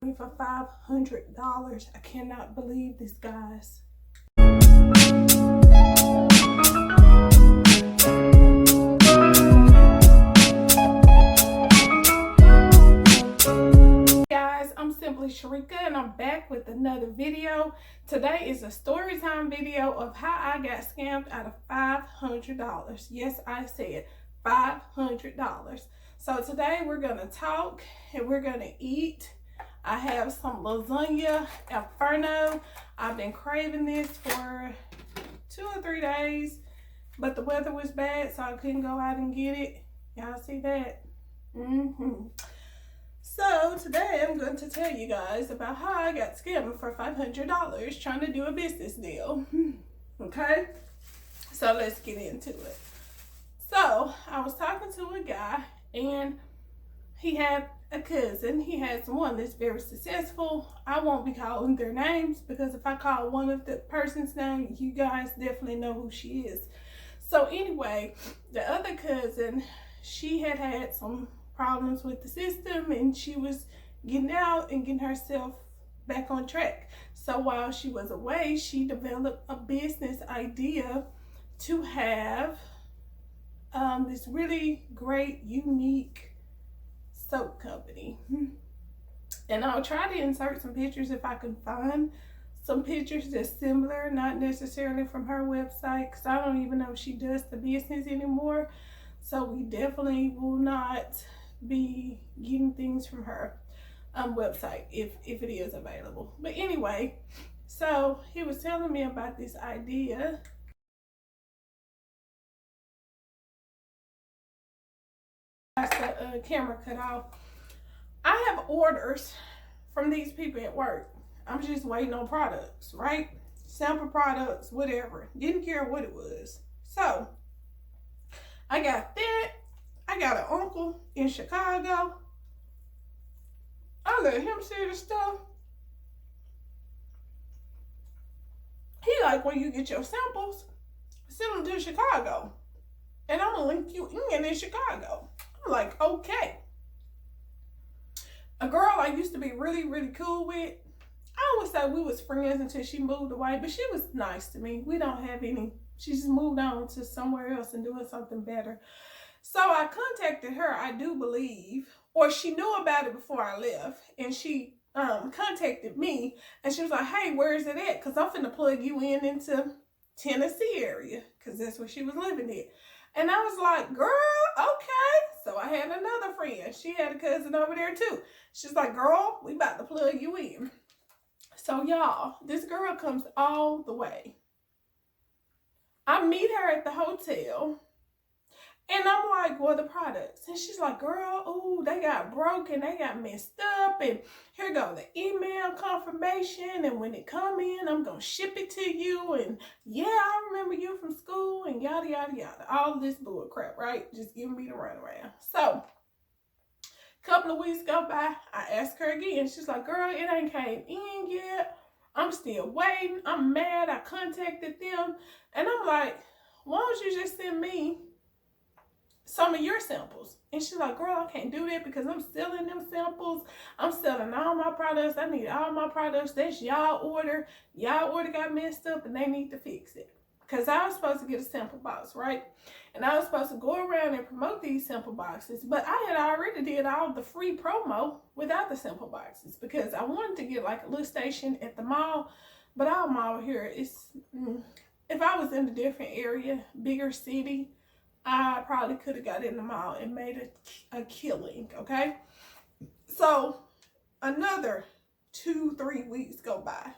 For $500. I cannot believe this, guys. Guys, I'm Simply Sharika and I'm back with another video. Today is a story time video of how I got scammed out of $500. Yes, I said $500. So today we're gonna talk and we're gonna eat. I have some lasagna Alfredo. I've been craving this for 2 or 3 days, but the weather was bad, so I couldn't go out and get it. Y'all see that? So today I'm going to tell you guys about how I got scammed for $500 trying to do a business deal. Okay? So let's get into it. So I was talking to a guy and he had a cousin. He has one that's very successful. I won't be calling their names because if I call one of the person's name, you guys definitely know who she is. So anyway, the other cousin, she had some problems with the system and she was getting out and getting herself back on track. So while she was away, she developed a business idea to have this really great, unique soap company. And I'll try to insert some pictures if I can find some pictures that's similar, not necessarily from her website, because I don't even know if she does the business anymore. So we definitely will not be getting things from her website if it is available. But anyway, so he was telling me about this idea. The camera cut off. I have orders from these people at work. I'm just waiting on products, right? Sample products, whatever. Didn't care what it was. So I got that. I got an uncle in Chicago. I let him see the stuff. He like, when you get your samples, send them to Chicago. And I'm gonna link you in Chicago. I'm like, okay. A girl I used to be really, really cool with, I always say we was friends until she moved away, but she was nice to me. We don't have any, she just moved on to somewhere else and doing something better. So I contacted her, I do believe, or she knew about it before I left, and she contacted me, and she was like, hey, where is it at? Because I'm finna plug you into Tennessee area, because that's where she was living at. And I was like, girl, okay. So I had another friend. She had a cousin over there too. She's like, girl, we about to plug you in. So y'all, this girl comes all the way. I meet her at the hotel. And I'm like, well, the products. And she's like, girl, ooh, they got broken. They got messed up. And here go the email confirmation. And when it come in, I'm going to ship it to you. And yeah, I remember you from school and yada, yada, yada. All this bull crap, right? Just giving me the runaround. So a couple of weeks go by. I ask her again. She's like, girl, it ain't came in yet. I'm still waiting. I'm mad. I contacted them. And I'm like, why don't you just send me some of your samples? And she's like, girl, I can't do that because I'm selling them samples. I'm selling all my products. I need all my products. That's y'all order. Y'all order got messed up and they need to fix it. Because I was supposed to get a sample box, right? And I was supposed to go around and promote these sample boxes. But I had already did all the free promo without the sample boxes because I wanted to get like a little station at the mall. But our mall here is, if I was in a different area, bigger city, I probably could have got in the mall and made a killing, okay? So another 2-3 weeks go by.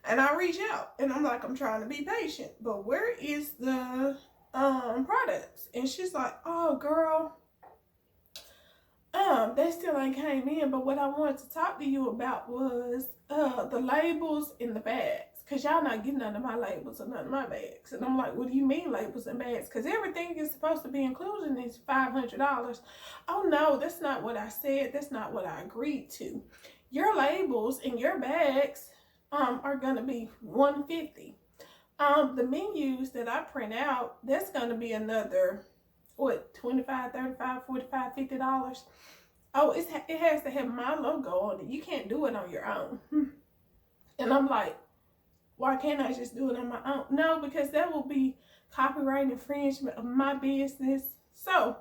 And I reach out and I'm like, I'm trying to be patient, but where is the products? And she's like, oh girl, they still ain't came in, but what I wanted to talk to you about was the labels in the bags. Because y'all not getting none of my labels or none of my bags. And I'm like, what do you mean labels and bags? Because everything is supposed to be included in this $500. Oh, no, that's not what I said. That's not what I agreed to. Your labels and your bags are going to be $150. The menus that I print out, that's going to be another, what, $25, $35, $45, $50. oh, it has to have my logo on it. You can't do it on your own. And I'm like, why can't I just do it on my own? No, because that will be copyright infringement of my business. So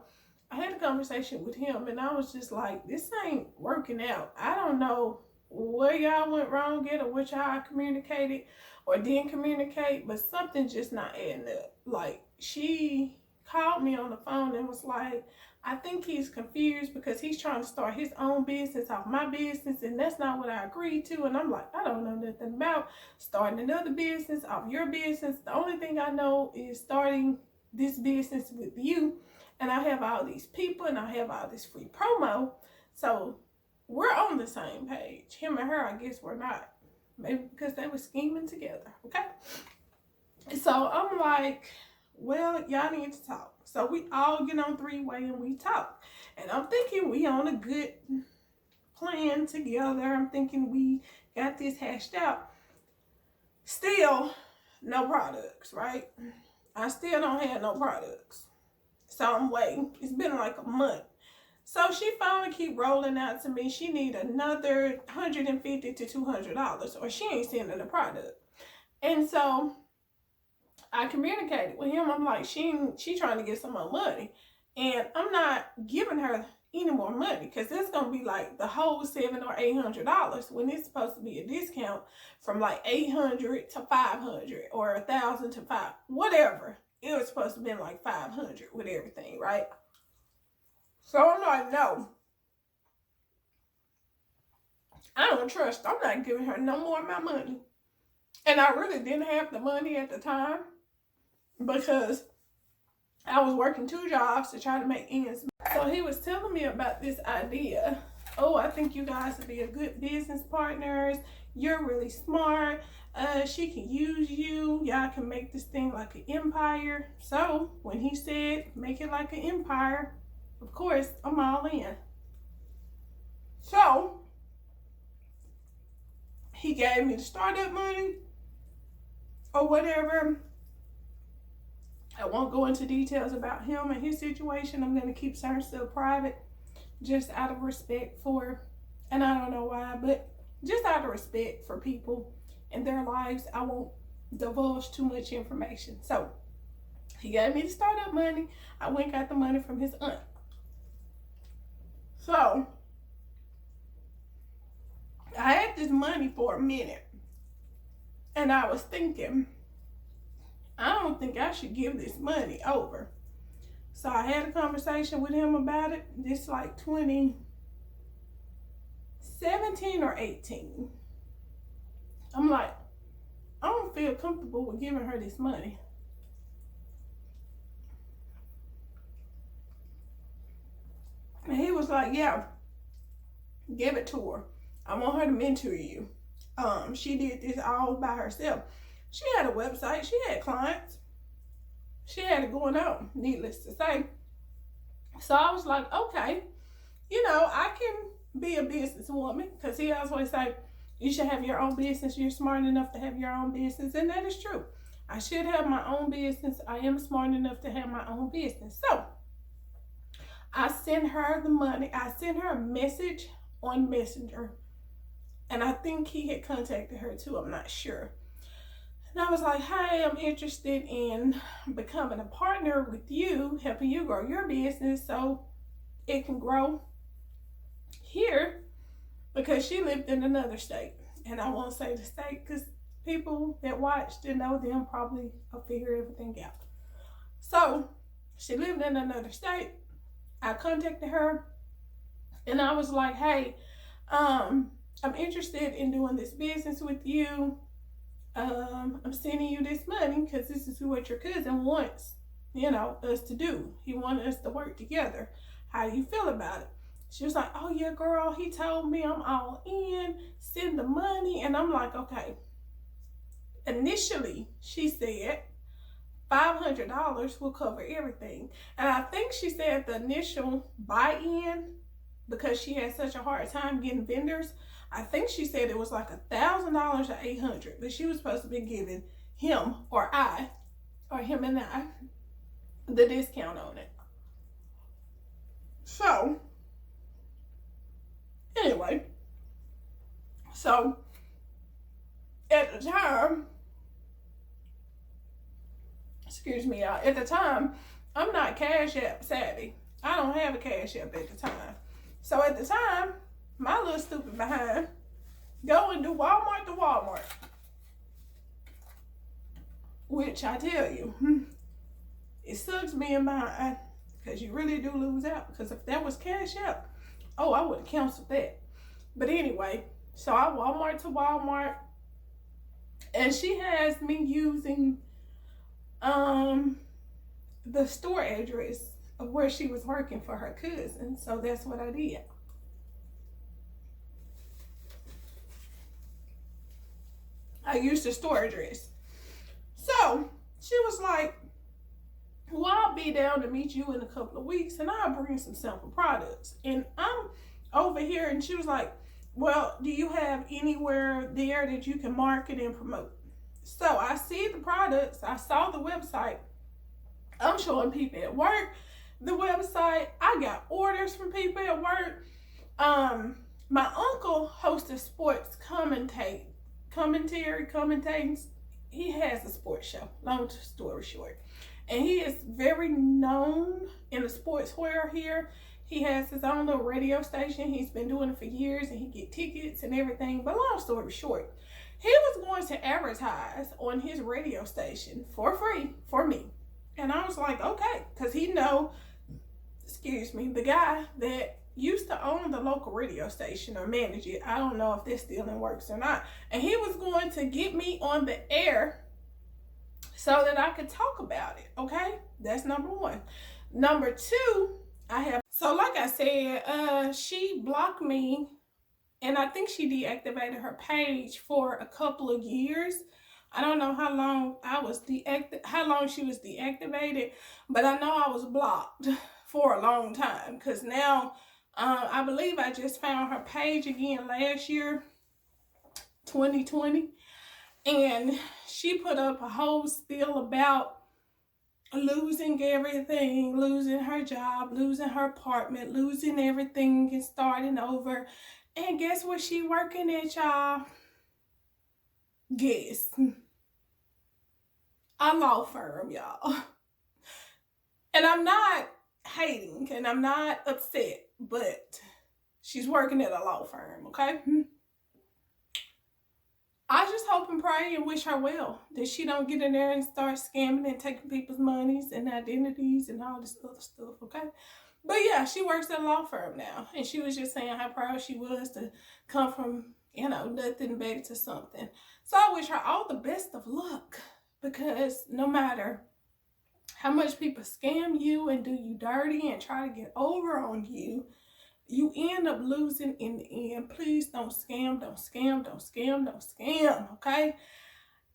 I had a conversation with him and I was just like, this ain't working out. I don't know where y'all went wrong at or what y'all communicated or didn't communicate, but something just not adding up. Like, she called me on the phone and was like, I think he's confused because he's trying to start his own business off my business, and that's not what I agreed to. And I'm like, I don't know nothing about starting another business off your business. The only thing I know is starting this business with you, and I have all these people and I have all this free promo. So we're on the same page. Him and her, I guess we're not. Maybe because they were scheming together, okay? So I'm like, well, y'all need to talk. So we all get on three-way and we talk. And I'm thinking we on a good plan together. I'm thinking we got this hashed out. Still, no products, right? I still don't have no products. So I'm waiting. It's been like a month. So she finally keep rolling out to me. She need another $150 to $200 or she ain't sending the product. And so I communicated with him. I'm like, she trying to get some more money. And I'm not giving her any more money because it's going to be like the whole $700 or $800 when it's supposed to be a discount from like $800 to $500 or $1,000 to $500, whatever. It was supposed to be like $500 with everything, right? So I'm like, no. I don't trust. I'm not giving her no more of my money. And I really didn't have the money at the time because I was working 2 jobs to try to make ends meet. So he was telling me about this idea. Oh, I think you guys would be a good business partners. You're really smart. She can use you. Y'all can make this thing like an empire. So when he said make it like an empire, of course, I'm all in. So he gave me the startup money or whatever. I won't go into details about him and his situation. I'm going to keep certain stuff private just out of respect for, and I don't know why, but just out of respect for people and their lives, I won't divulge too much information. So he gave me the startup money. I went and got the money from his aunt. So I had this money for a minute and I was thinking, I don't think I should give this money over. So I had a conversation with him about it. This like 2017 or 18. I'm like, I don't feel comfortable with giving her this money. And he was like, yeah, give it to her. I want her to mentor you. She did this all by herself. She had a website. She had clients. She had it going on, needless to say. So I was like, okay, I can be a businesswoman, because he always say, you should have your own business. You're smart enough to have your own business. And that is true. I should have my own business. I am smart enough to have my own business. So I sent her the money. I sent her a message on Messenger. And I think he had contacted her too. I'm not sure. And I was like, hey, I'm interested in becoming a partner with you, helping you grow your business so it can grow here, because she lived in another state. And I won't say the state because people that watched and know them probably will figure everything out. So she lived in another state. I contacted her and I was like, hey, I'm interested in doing this business with you. I'm sending you this money because this is what your cousin wants, us to do. He wanted us to work together. How do you feel about it? She was like, oh yeah, girl, he told me I'm all in, send the money. And I'm like, okay. Initially, she said $500 will cover everything. And I think she said the initial buy-in, because she had such a hard time getting vendors, I think she said it was like $1,000 or $800, but she was supposed to be giving him him and I, the discount on it. So Anyway, so at the time, excuse me, y'all, at the time, I'm not Cash App savvy. I don't have a Cash App at the time. So at the time, my little stupid behind, go and do Walmart to Walmart. Which I tell you, it sucks being behind because you really do lose out. Because if that was Cash App, oh, I would have canceled that. But anyway, so I Walmart to Walmart, and she has me using the store address of where she was working for her cousin. So that's what I did. I used the store address. So she was like, well, I'll be down to meet you in a couple of weeks and I'll bring some sample products. And I'm over here, and she was like, well, do you have anywhere there that you can market and promote? So I see the products, I saw the website, I'm showing people at work the website, I got orders from people at work. My uncle hosts a sports commentating. He has a sports show, long story short. And he is very known in the sports world here. He has his own little radio station. He's been doing it for years, and he get tickets and everything. But long story short, he was going to advertise on his radio station for free for me. And I was like, okay, because he know, the guy that used to own the local radio station or manage it. I don't know if this still in works or not. And he was going to get me on the air so that I could talk about it, okay? That's number one. Number two, so like I said, she blocked me, and I think she deactivated her page for a couple of years. I don't know how long she was deactivated, but I know I was blocked for a long time, because now I believe I just found her page again last year, 2020, and she put up a whole spiel about losing everything, losing her job, losing her apartment, losing everything and starting over. And guess what she working at, y'all? Guess. A law firm, y'all. And I'm not hating and I'm not upset, but she's working at a law firm, okay? I just hope and pray and wish her well, that she don't get in there and start scamming and taking people's monies and identities and all this other stuff, okay? But yeah, she works at a law firm now, and she was just saying how proud she was to come from, nothing back to something. So I wish her all the best of luck, because no matter how much people scam you and do you dirty and try to get over on you, you end up losing in the end. Please don't scam, don't scam, don't scam, don't scam, okay?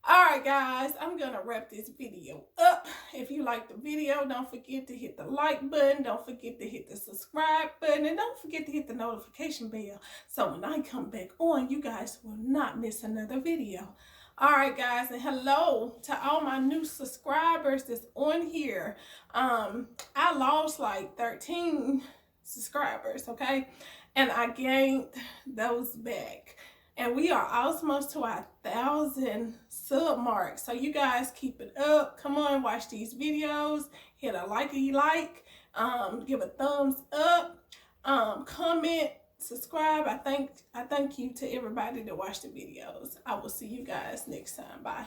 All right, guys, I'm going to wrap this video up. If you like the video, don't forget to hit the like button. Don't forget to hit the subscribe button. And don't forget to hit the notification bell, so when I come back on, you guys will not miss another video. All right, guys, and hello to all my new subscribers that's on here. I lost like 13 subscribers, okay, and I gained those back, and we are almost to our 1,000 sub mark. So you guys keep it up. Come on, watch these videos, hit a like if you like, give a thumbs up, comment, subscribe. I thank you to everybody that watched the videos. I will see you guys next time. Bye.